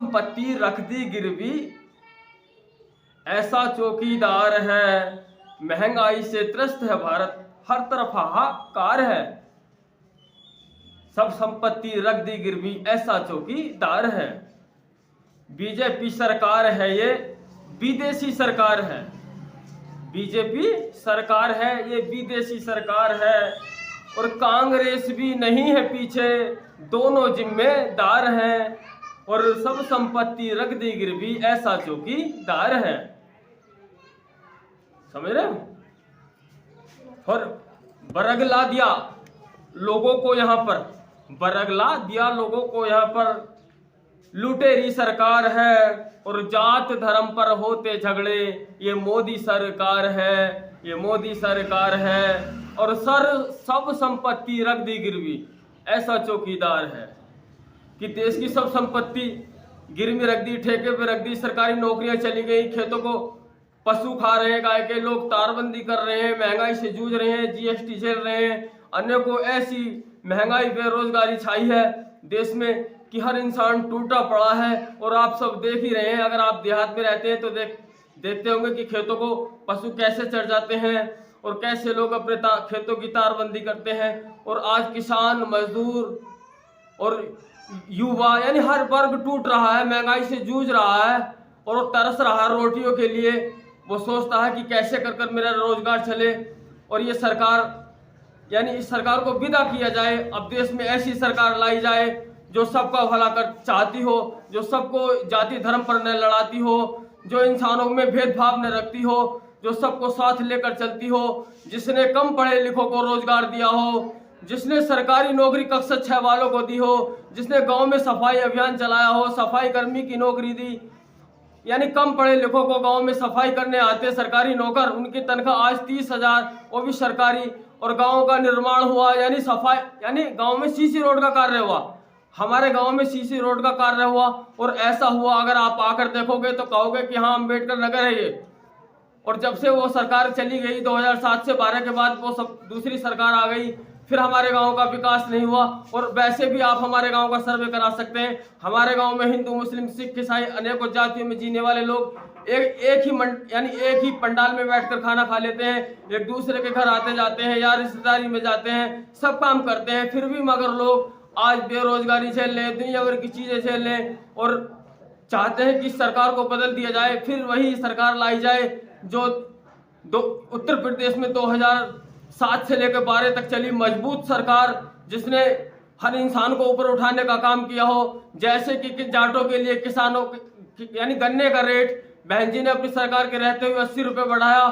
संपत्ति रख दी गिरवी, ऐसा चौकीदार है। महंगाई से त्रस्त है भारत, हर तरफ हाहाकार है। सब संपत्ति रख दी गिरवी, ऐसा चौकीदार है। बीजेपी सरकार है ये, विदेशी सरकार है। बीजेपी सरकार है ये, विदेशी सरकार है। और कांग्रेस भी नहीं है पीछे, दोनों जिम्मेदार हैं। और सब संपत्ति रख दी गिरवी, ऐसा चौकीदार है। समझ रहे हो? और बरगला दिया लोगों को, यहाँ पर बरगला दिया लोगों को। यहाँ पर लुटेरी सरकार है और जात धर्म पर होते झगड़े, ये मोदी सरकार है, ये मोदी सरकार है। और सब संपत्ति रख दी गिरवी, ऐसा चौकीदार है। कि देश की सब संपत्ति गिरवी रख दी, ठेके पे रख दी, सरकारी नौकरियां चली गई, खेतों को पशु खा रहे हैं, गाय के लोग तारबंदी कर रहे हैं, महंगाई से जूझ रहे हैं, जीएसटी झेल रहे हैं। अन्य को ऐसी महंगाई बेरोजगारी छाई है देश में कि हर इंसान टूटा पड़ा है। और आप सब देख ही रहे हैं, अगर आप देहात में रहते हैं तो देखते होंगे कि खेतों को पशु कैसे चढ़ जाते हैं और कैसे लोग अपने खेतों की तारबंदी करते हैं। और आज किसान, मजदूर और युवा, यानी हर वर्ग टूट रहा है, महंगाई से जूझ रहा है और तरस रहा है रोटियों के लिए। वो सोचता है कि कैसे कर कर मेरा रोजगार चले। और ये सरकार, यानी इस सरकार को विदा किया जाए। अब देश में ऐसी सरकार लाई जाए जो सबका भला कर चाहती हो, जो सबको जाति धर्म पर न लड़ाती हो, जो इंसानों में भेदभाव न रखती हो, जो सबको साथ लेकर चलती हो, जिसने कम पढ़े लिखों को रोजगार दिया हो, जिसने सरकारी नौकरी कक्षा 6 वालों को दी हो, जिसने गांव में सफाई अभियान चलाया हो, सफाई कर्मी की नौकरी दी। यानी कम पढ़े लिखों को गांव में सफाई करने आते सरकारी नौकर, उनकी तनख्वाह आज 30,000, वो भी सरकारी। और गांव का निर्माण हुआ, यानी सफाई, यानी गांव में सीसी रोड का कार्य हुआ। हमारे गांव में सीसी रोड का कार्य हुआ। और ऐसा हुआ, अगर आप आकर देखोगे तो कहोगे कि हाँ अम्बेडकर नगर है ये। और जब से वो सरकार चली गई 2007 से 12 के बाद, वो सब दूसरी सरकार आ गई, फिर हमारे गांव का विकास नहीं हुआ। और वैसे भी आप हमारे गांव का सर्वे करा सकते हैं। हमारे गांव में हिंदू, मुस्लिम, सिख, ईसाई अनेकों जातियों में जीने वाले लोग एक ही पंडाल में बैठकर खाना खा लेते हैं, एक दूसरे के घर आते जाते हैं या रिश्तेदारी में जाते हैं, सब काम करते हैं। फिर भी मगर लोग आज बेरोजगारी झेल लें, दुनिया भर की चीजें झेल लें और चाहते हैं कि सरकार को बदल दिया जाए, फिर वही सरकार लाई जाए जो उत्तर प्रदेश में 2007 से लेकर 12 तक चली मजबूत सरकार, जिसने हर इंसान को ऊपर उठाने का काम किया हो। जैसे कि जाटों के लिए किसानों यानी गन्ने का रेट बहन जी ने अपनी सरकार के रहते हुए 80 रुपये बढ़ाया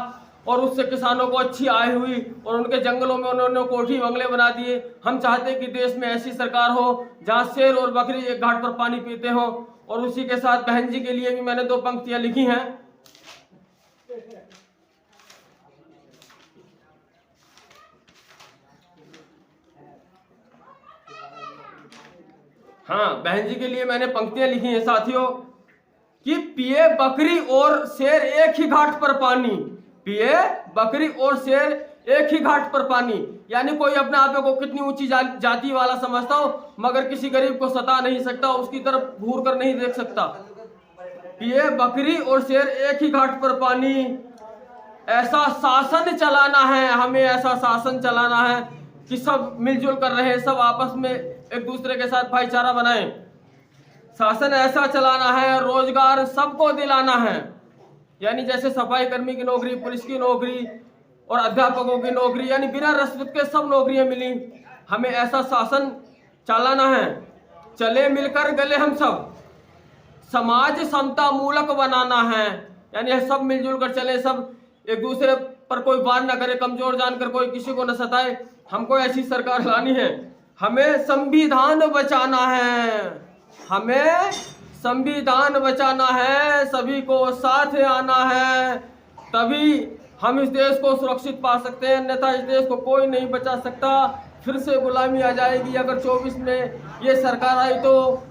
और उससे किसानों को अच्छी आय हुई और उनके जंगलों में उन्होंने कोठी बंगले बना दिए। हम चाहते हैं कि देश में ऐसी सरकार हो जहां शेर और बकरी एक घाट पर पानी पीते हो। और उसी के साथ बहन जी के लिए भी मैंने 2 पंक्तियां लिखी हैं। हाँ, बहन जी के लिए मैंने पंक्तियां लिखी हैं साथियों कि पिए बकरी और शेर एक ही घाट पर पानी, पिए बकरी और शेर एक ही घाट पर पानी। यानी कोई अपने आप को कितनी ऊंची जाति वाला समझता हो मगर किसी गरीब को सता नहीं सकता, उसकी तरफ घूर कर नहीं देख सकता। पिए बकरी और शेर एक ही घाट पर पानी, ऐसा शासन चलाना है हमें, ऐसा शासन चलाना है कि सब मिलजुल कर रहे, सब आपस में एक दूसरे के साथ भाईचारा बनाएं। शासन ऐसा चलाना है, रोजगार सबको दिलाना है। यानी जैसे सफाई कर्मी की नौकरी, पुलिस की नौकरी और अध्यापकों की नौकरी, यानी बिना रिश्वत के सब नौकरियां मिली। हमें ऐसा शासन चलाना है। चले मिलकर गले हम सब, समाज समता मूलक बनाना है। यानी सब मिलजुल कर चले, सब एक दूसरे पर कोई वार न करे, कमजोर जानकर कोई किसी को न सताए। हमको ऐसी सरकार लानी है। हमें संविधान बचाना है, हमें संविधान बचाना है, सभी को साथ आना है, तभी हम इस देश को सुरक्षित पा सकते हैं। अन्यथा इस देश को कोई नहीं बचा सकता। फिर से गुलामी आ जाएगी अगर 24 में ये सरकार आई तो।